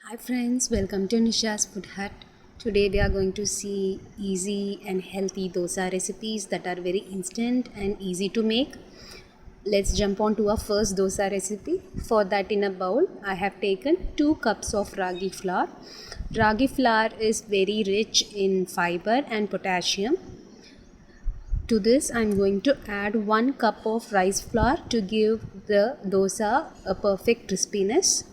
Hi friends, welcome to Nisha's Food Hut. Today we are going to see easy and healthy dosa recipes that are very instant and easy to make. Let's jump on to our first dosa recipe. For that, in a bowl I have taken 2 cups of ragi flour. Ragi flour is very rich in fiber and potassium. To this I am going to add 1 cup of rice flour to give the dosa a perfect crispiness.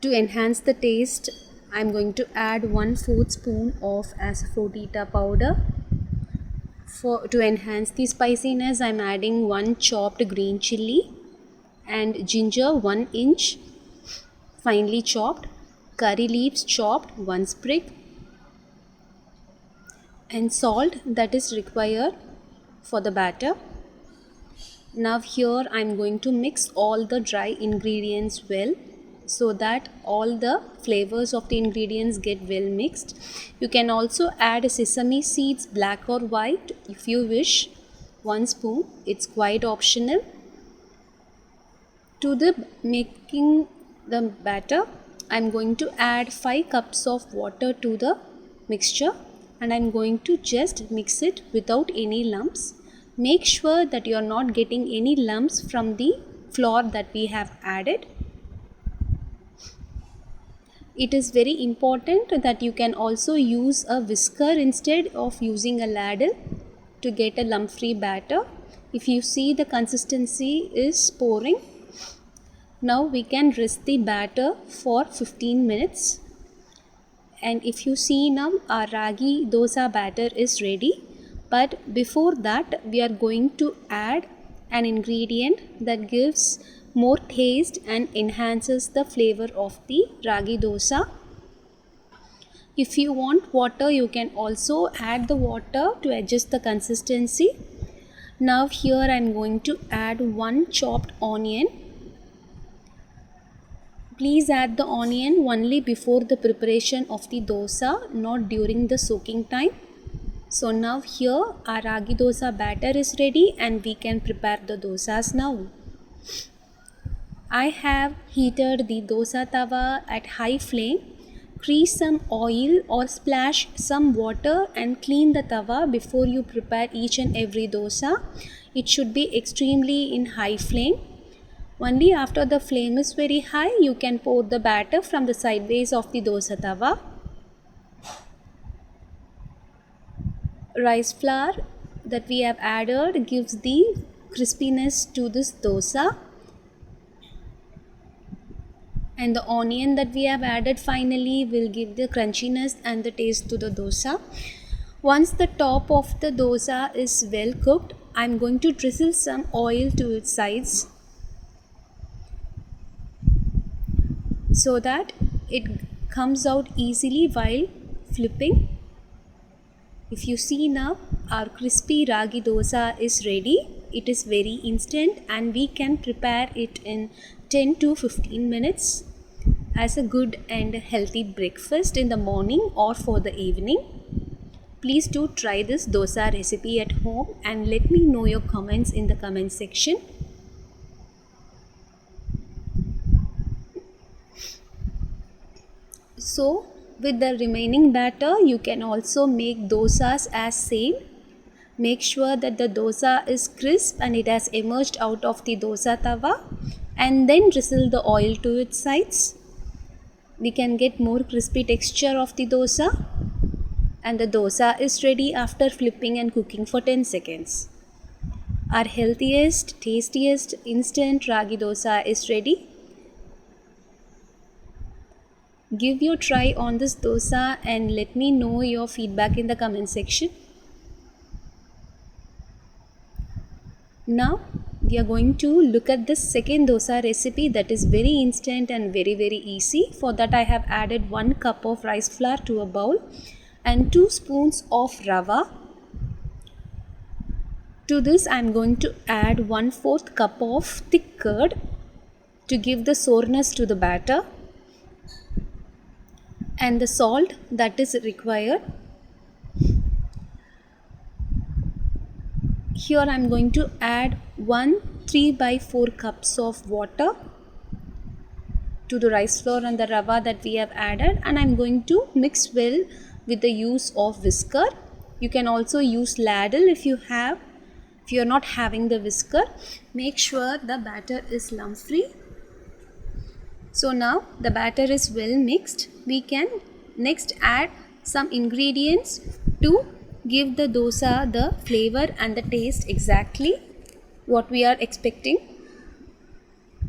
To enhance the taste, I am going to add 1/4 spoon of asafoetida powder. To enhance the spiciness, I am adding 1 chopped green chilli and ginger 1 inch finely chopped, curry leaves chopped 1 sprig, and salt that is required for the batter. Now here I am going to mix all the dry ingredients well so that all the flavors of the ingredients get well mixed. You can also add sesame seeds, black or white, if you wish, 1 spoon. It's quite optional. To the making the batter, I'm going to add 5 cups of water to the mixture and I'm going to just mix it without any lumps. Make sure that you are not getting any lumps from the flour that we have added. It is very important that you can also use a whisker instead of using a ladle to get a lump-free batter. If you see, the consistency is pouring. Now we can rest the batter for 15 minutes. And if you see now, our ragi dosa batter is ready. But before that, we are going to add an ingredient that gives more taste and enhances the flavor of the ragi dosa. If you want water, you can also add the water to adjust the consistency. Now here I am going to add 1 chopped onion. Please add the onion only before the preparation of the dosa, not during the soaking time. So now here our ragi dosa batter is ready and we can prepare the dosas now. I have heated the dosa tawa at high flame. Grease some oil or splash some water and clean the tawa before you prepare each and every dosa. It should be extremely in high flame. Only after the flame is very high, you can pour the batter from the sideways of the dosa tawa. Rice flour that we have added gives the crispiness to this dosa. And the onion that we have added finally will give the crunchiness and the taste to the dosa. Once the top of the dosa is well cooked, I am going to drizzle some oil to its sides so that it comes out easily while flipping. If you see now, our crispy ragi dosa is ready. It is very instant and we can prepare it in 10 to 15 minutes as a good and healthy breakfast in the morning or for the evening. Please do try this dosa recipe at home and let me know your comments in the comment section. So with the remaining batter, you can also make dosas as same. Make sure that the dosa is crisp and it has emerged out of the dosa tawa, and then drizzle the oil to its sides. We can get more crispy texture of the dosa, and the dosa is ready after flipping and cooking for 10 seconds. Our healthiest, tastiest instant ragi dosa is ready. Give your try on this dosa and let me know your feedback in the comment section. Now we are going to look at this second dosa recipe that is very instant and very easy. For that I have added 1 cup of rice flour to a bowl and 2 spoons of rava. To this I am going to add 1/4 cup of thick curd to give the soreness to the batter and the salt that is required. Here I am going to add 1 3/4 cups of water. to the rice flour and the rava that we have added, and I'm going to mix well with the use of whisker. You can also use ladle if you have. If you are not having the whisker, make sure the batter is lump free. So now the batter is well mixed. We can next add some ingredients to give the dosa the flavor and the taste exactly what we are expecting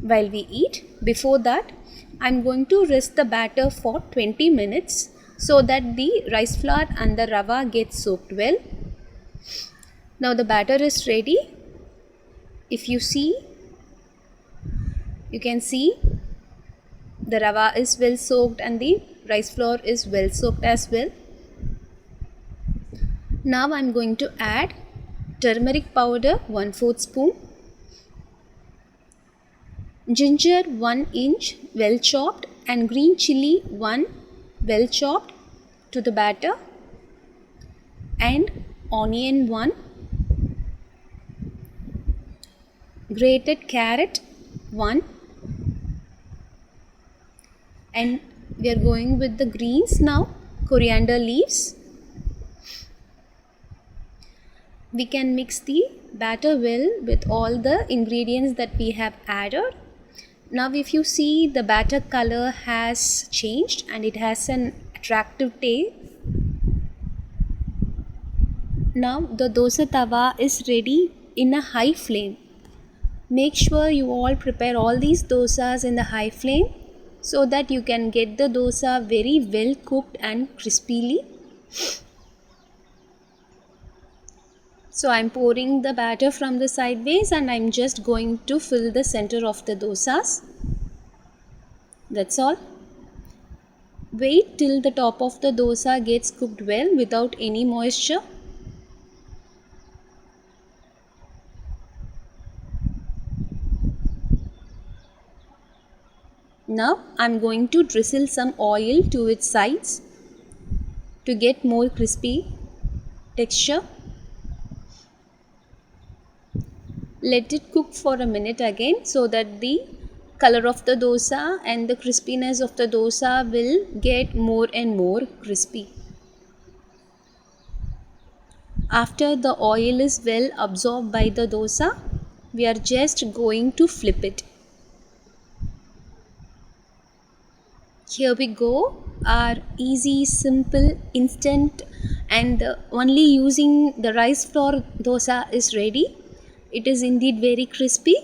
while we eat. Before that, I'm going to rest the batter for 20 minutes so that the rice flour and the rava get soaked well. Now the batter is ready. If you see, you can see the rava is well soaked and the rice flour is well soaked as well. Now I'm going to add turmeric powder 1/4 spoon, ginger 1 inch well chopped, and green chilli 1 well chopped to the batter, and onion 1, grated carrot 1, and we are going with the greens now, coriander leaves. We can mix the batter well with all the ingredients that we have added. Now if you see, the batter color has changed and it has an attractive taste. Now the dosa tawa is ready in a high flame. Make sure you all prepare all these dosas in the high flame so that you can get the dosa very well cooked and crispily. So I'm pouring the batter from the sideways and I'm just going to fill the center of the dosas. That's all. Wait till the top of the dosa gets cooked well without any moisture. Now I'm going to drizzle some oil to its sides to get more crispy texture. Let it cook for a minute again so that the color of the dosa and the crispiness of the dosa will get more and more crispy. After the oil is well absorbed by the dosa, we are just going to flip it. Here we go. Our easy, simple, instant and only using the rice flour dosa is ready. It is indeed very crispy.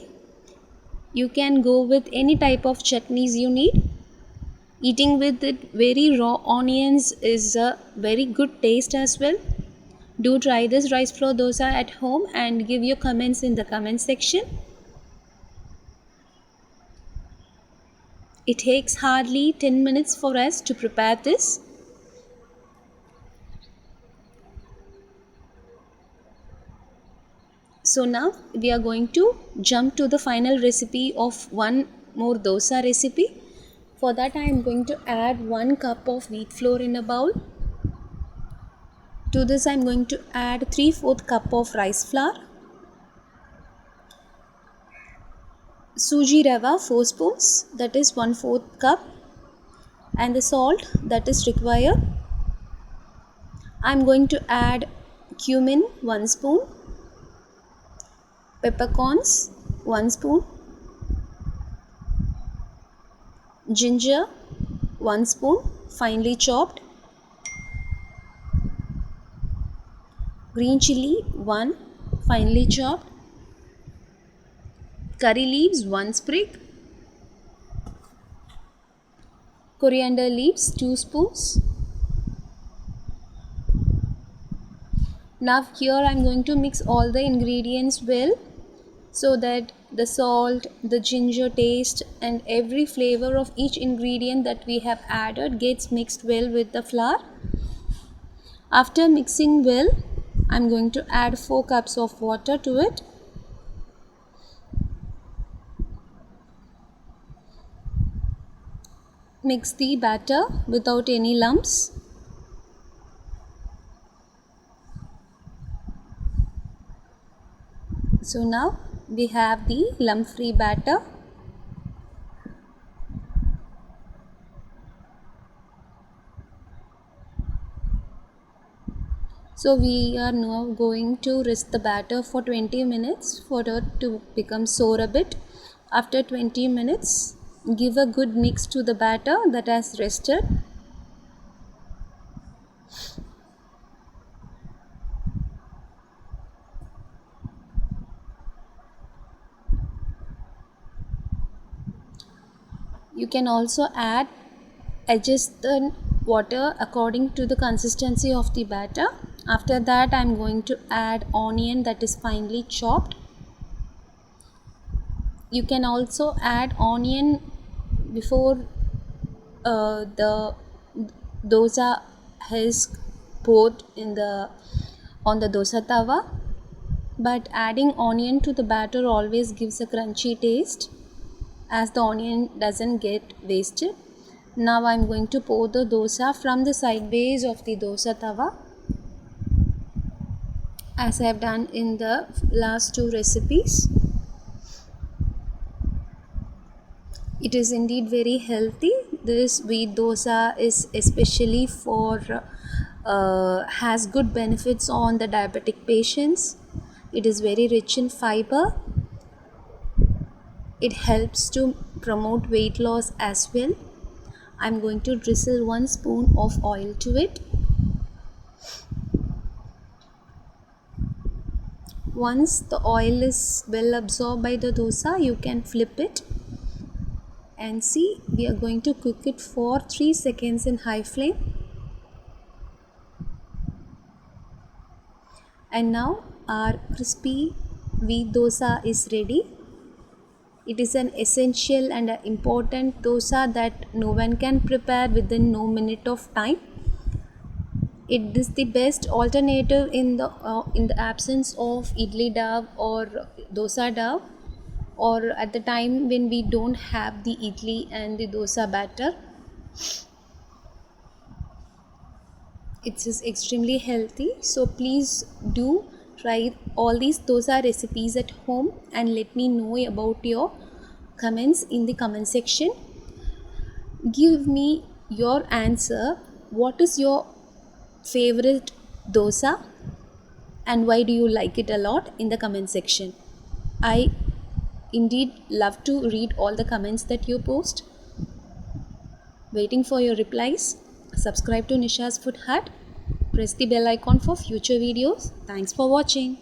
You can go with any type of chutneys you need. Eating with it very raw onions is a very good taste as well. Do try this rice flour dosa at home and give your comments in the comment section. It takes hardly 10 minutes for us to prepare this. So now we are going to jump to the final recipe of one more dosa recipe. For that I am going to add 1 cup of wheat flour in a bowl. To this I am going to add 3/4 cup of rice flour, Sooji Rava 4 spoons, that is 1/4 cup, and the salt that is required. I am going to add cumin 1 spoon, peppercorns 1 spoon, ginger 1 spoon finely chopped, green chilli 1 finely chopped, curry leaves 1 sprig, coriander leaves 2 spoons. Now here I am going to mix all the ingredients well so that the salt, the ginger taste and every flavor of each ingredient that we have added gets mixed well with the flour. After mixing well, I am going to add 4 cups of water to it. Mix the batter without any lumps. So now we have the lump free batter. So we are now going to rest the batter for 20 minutes for it to become sour a bit. After 20 minutes, give a good mix to the batter that has rested. You can also adjust the water according to the consistency of the batter. After that, I am going to add onion that is finely chopped. You can also add onion before the dosa is poured in the on the dosa tawa, but adding onion to the batter always gives a crunchy taste as the onion doesn't get wasted. Now I'm going to pour the dosa from the side base of the dosa tawa as I have done in the last two recipes. It is indeed very healthy. This wheat dosa is especially for has good benefits on the diabetic patients. It is very rich in fiber. It helps to promote weight loss as well. I'm going to drizzle 1 spoon of oil to it. Once the oil is well absorbed by the dosa, you can flip it and see we are going to cook it for 3 seconds in high flame. And now our crispy wheat dosa is ready. It is an essential and an important dosa that no one can prepare within no minute of time. It is the best alternative in the absence of idli dough or dosa dough, or at the time when we don't have the idli and the dosa batter. It is extremely healthy, so please do try all these dosa recipes at home and let me know about your comments in the comment section. Give me your answer. What is your favorite dosa and why do you like it a lot in the comment section? I indeed love to read all the comments that you post. Waiting for your replies. Subscribe to Nisha's Food Hut. Press the bell icon for future videos. Thanks for watching.